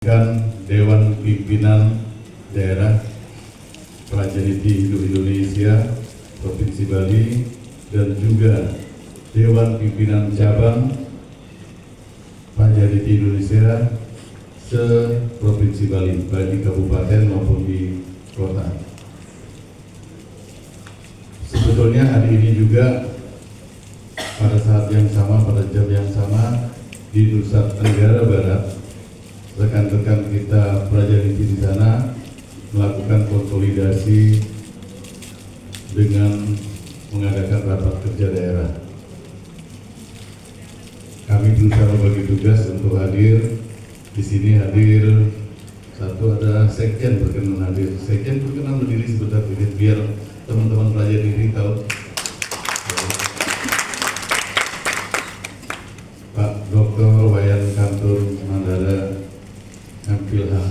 Dewan Pimpinan Daerah Prajaniti Indonesia Provinsi Bali dan juga Dewan Pimpinan Cabang Prajaniti Indonesia se-Provinsi Bali, baik di kabupaten maupun di kota. Sebetulnya hari ini juga pada saat yang sama, pada jam yang sama di Nusa Tenggara Barat, rekan-rekan kita Prajaniti di sana melakukan konsolidasi dengan mengadakan rapat kerja daerah. Kami berusaha membagi tugas untuk hadir. Di sini hadir satu, ada sekjen berkenan hadir. Sekjen berkenan berdiri sebentar biar teman-teman Prajaniti tahu. Pak Dr. Wayan Kantur Mandala Pilha.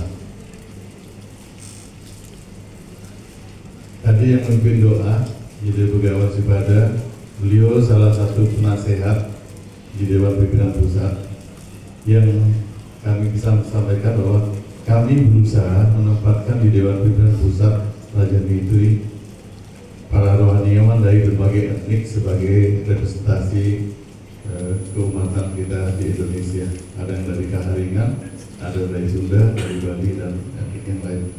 Tadi yang memimpin doa jadi Begawan Sipada, beliau salah satu penasehat di Dewan Pimpinan Pusat yang kami bisa sampaikan bahwa kami berusaha menempatkan di Dewan Pimpinan Pusat Prajaniti para rohaniawan dari berbagai etnik sebagai representasi keumatan kita di Indonesia. Ada yang dari Kaharingan, ada dari Sunda, dari Bali, dan etnik yang lain.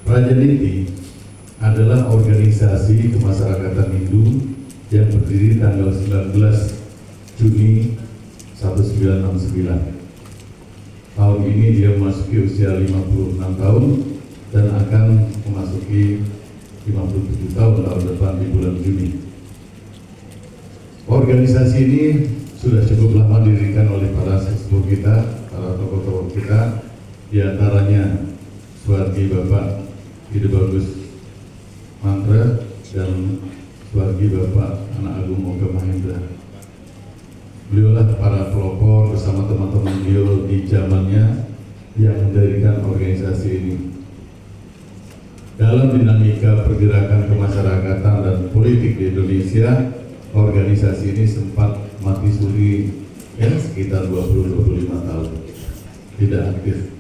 Prajaniti adalah organisasi kemasyarakatan Hindu yang berdiri tanggal 19 Juni 1969. Tahun ini dia memasuki usia 56 tahun dan akan memasuki 57 tahun depan di bulan Juni. Organisasi ini sudah cukup lama didirikan oleh para sesepuh kita, para tokoh-tokoh kita, diantaranya Suwargi Bapak Ide Bagus Mantra dan Suwargi Bapak Anak Agung Moga Mahendra. Beliaulah para pelopor bersama teman-teman beliau di zamannya yang mendirikan organisasi ini. Dalam dinamika pergerakan kemasyarakatan dan politik di Indonesia, organisasi ini sempat mati suri ya sekitar 20-25 tahun tidak aktif.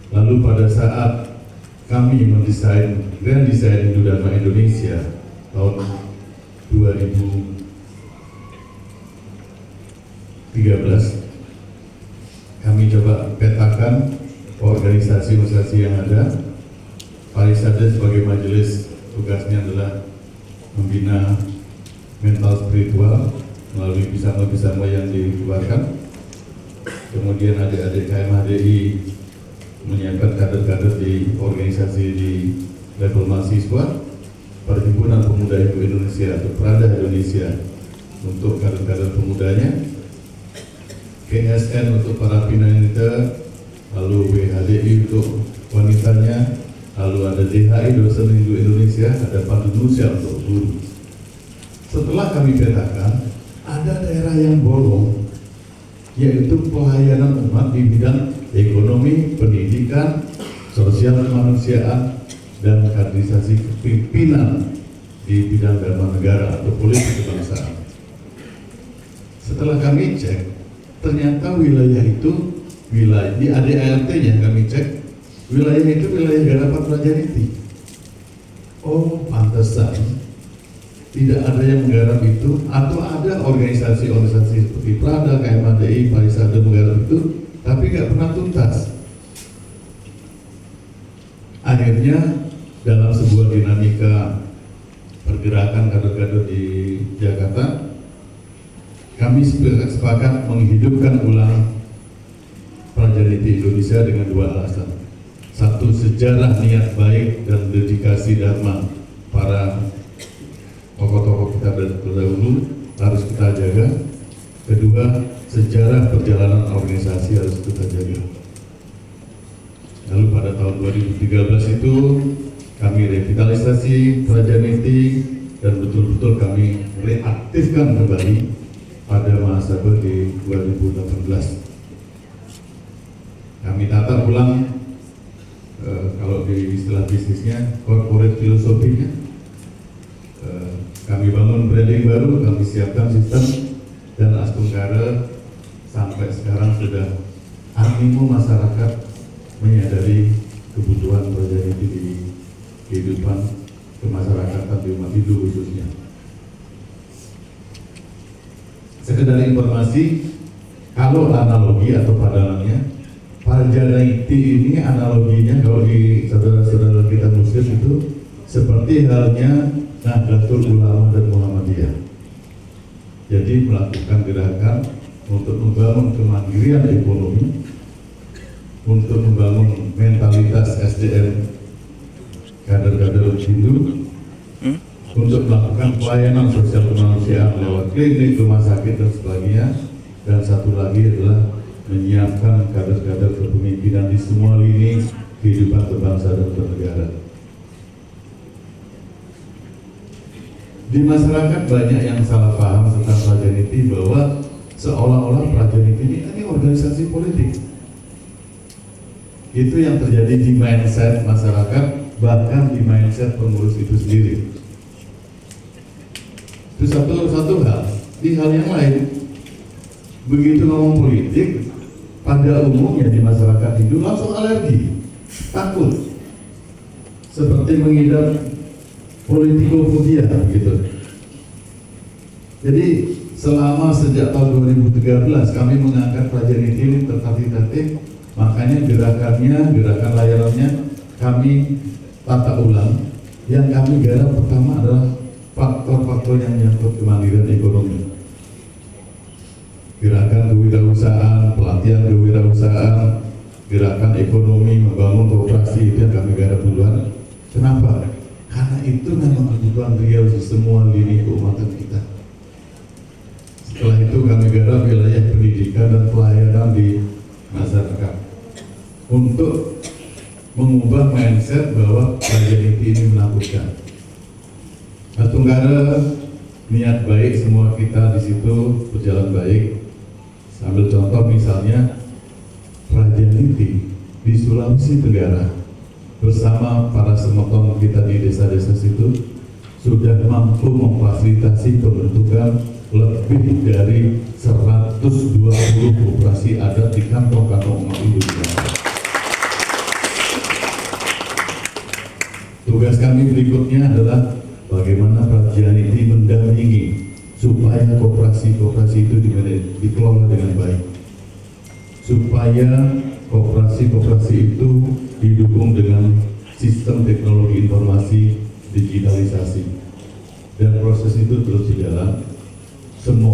Lalu pada saat kami mendesain Grand Design Hindu Dharma Indonesia tahun 2013, kami coba petakan organisasi-organisasi yang ada. Parisada sebagai majelis tugasnya adalah membina mental spiritual melalui pisama-pisama yang dikeluarkan. Kemudian adik-adik KMHDI menyiapkan kader-kader di organisasi di level mahasiswa, Perhimpunan Pemuda Hindu Indonesia atau Prada Indonesia untuk kader-kader pemudanya, KSN untuk para pinanita, lalu WHDI untuk wanitanya, lalu ada DHI Dosen Hindu Indonesia, ada Pandunusia untuk guru. Setelah kami petakan, ada daerah yang bolong, yaitu pelayanan umat di bidang ekonomi, pendidikan, sosial kemanusiaan, dan kaderisasi kepimpinan di bidang dharma negara atau politik kebangsaan. Setelah kami cek, ternyata wilayah itu, wilayah di ADART-nya kami cek, wilayah itu wilayah Garapat Prajaniti. Oh, pantesan tidak ada yang menggarap itu, atau ada organisasi-organisasi seperti Prada, KMHDI, Parisada menggarap itu, tapi nggak pernah tuntas. Akhirnya dalam sebuah dinamika pergerakan kader-kader di Jakarta, kami sepakat menghidupkan ulang Prajaniti Indonesia dengan dua alasan. Satu, sejarah niat baik dan dedikasi dharma para tokoh-tokoh kita terdahulu harus kita jaga. Kedua, sejarah perjalanan organisasi harus kita jaga. Lalu pada tahun 2013 itu kami revitalisasi Prajaniti dan betul-betul kami reaktifkan kembali pada masa di 2018. Kami tata ulang kalau di istilah bisnisnya corporate filosofinya. Kami bangun branding baru, kami siapkan sistem, dan Astungkara sampai sekarang sudah animo masyarakat menyadari kebutuhan Prajaniti di kehidupan kemasyarakatan di umat Hindu khususnya. Sekedar informasi, kalau analogi atau padalannya, Prajaniti ini analoginya kalau di saudara-saudara kita Muslim itu seperti halnya Nahdlatul Ulama dan Muhammadiyah. Jadi melakukan gerakan untuk membangun kemandirian ekonomi, untuk membangun mentalitas SDM kader-kader Hindu, untuk melakukan pelayanan sosial kemanusiaan lewat klinik, rumah sakit dan sebagainya. Dan satu lagi adalah menyiapkan kader-kader kepemimpinan di semua lini kehidupan berbangsa dan bernegara. Di masyarakat banyak yang salah paham tentang Prajaniti bahwa seolah-olah Prajaniti ini organisasi politik. Itu yang terjadi di mindset masyarakat, bahkan di mindset pengurus itu sendiri. Itu satu hal. Di hal yang lain, begitu ngomong politik, pada umumnya di masyarakat Hindu langsung alergi, takut, seperti mengidap politikofobia gitu. Jadi selama sejak tahun 2013 kami mengangkat Prajaniti ini tertatih-tatih, makanya gerakan layanannya kami tata ulang. Yang kami garap pertama adalah faktor-faktor yang menyangkut kemandirian ekonomi. Gerakan kewirausahaan, pelatihan kewirausahaan, gerakan ekonomi, membangun koperasi, itu yang kami garap duluan. Kenapa? Karena itu memang kebutuhan real di semua lini keumatan kita. Setelah itu kami garap wilayah pendidikan dan pelayanan di masyarakat untuk mengubah mindset bahwa Prajaniti ini menakutkan. Tunggara niat baik semua kita di situ berjalan baik. Sambil contoh misalnya Prajaniti di Sulawesi Tenggara bersama para semeton kita di desa-desa situ sudah mampu memfasilitasi pembentukan lebih dari 120 koperasi adat di kantong-kantong umat Hindu. Tugas kami berikutnya adalah bagaimana Prajaniti mendampingi supaya koperasi-koperasi itu dikelola dengan baik, supaya koperasi-koperasi itu didukung dengan sistem teknologi informasi digitalisasi, dan proses itu terus berjalan. Semua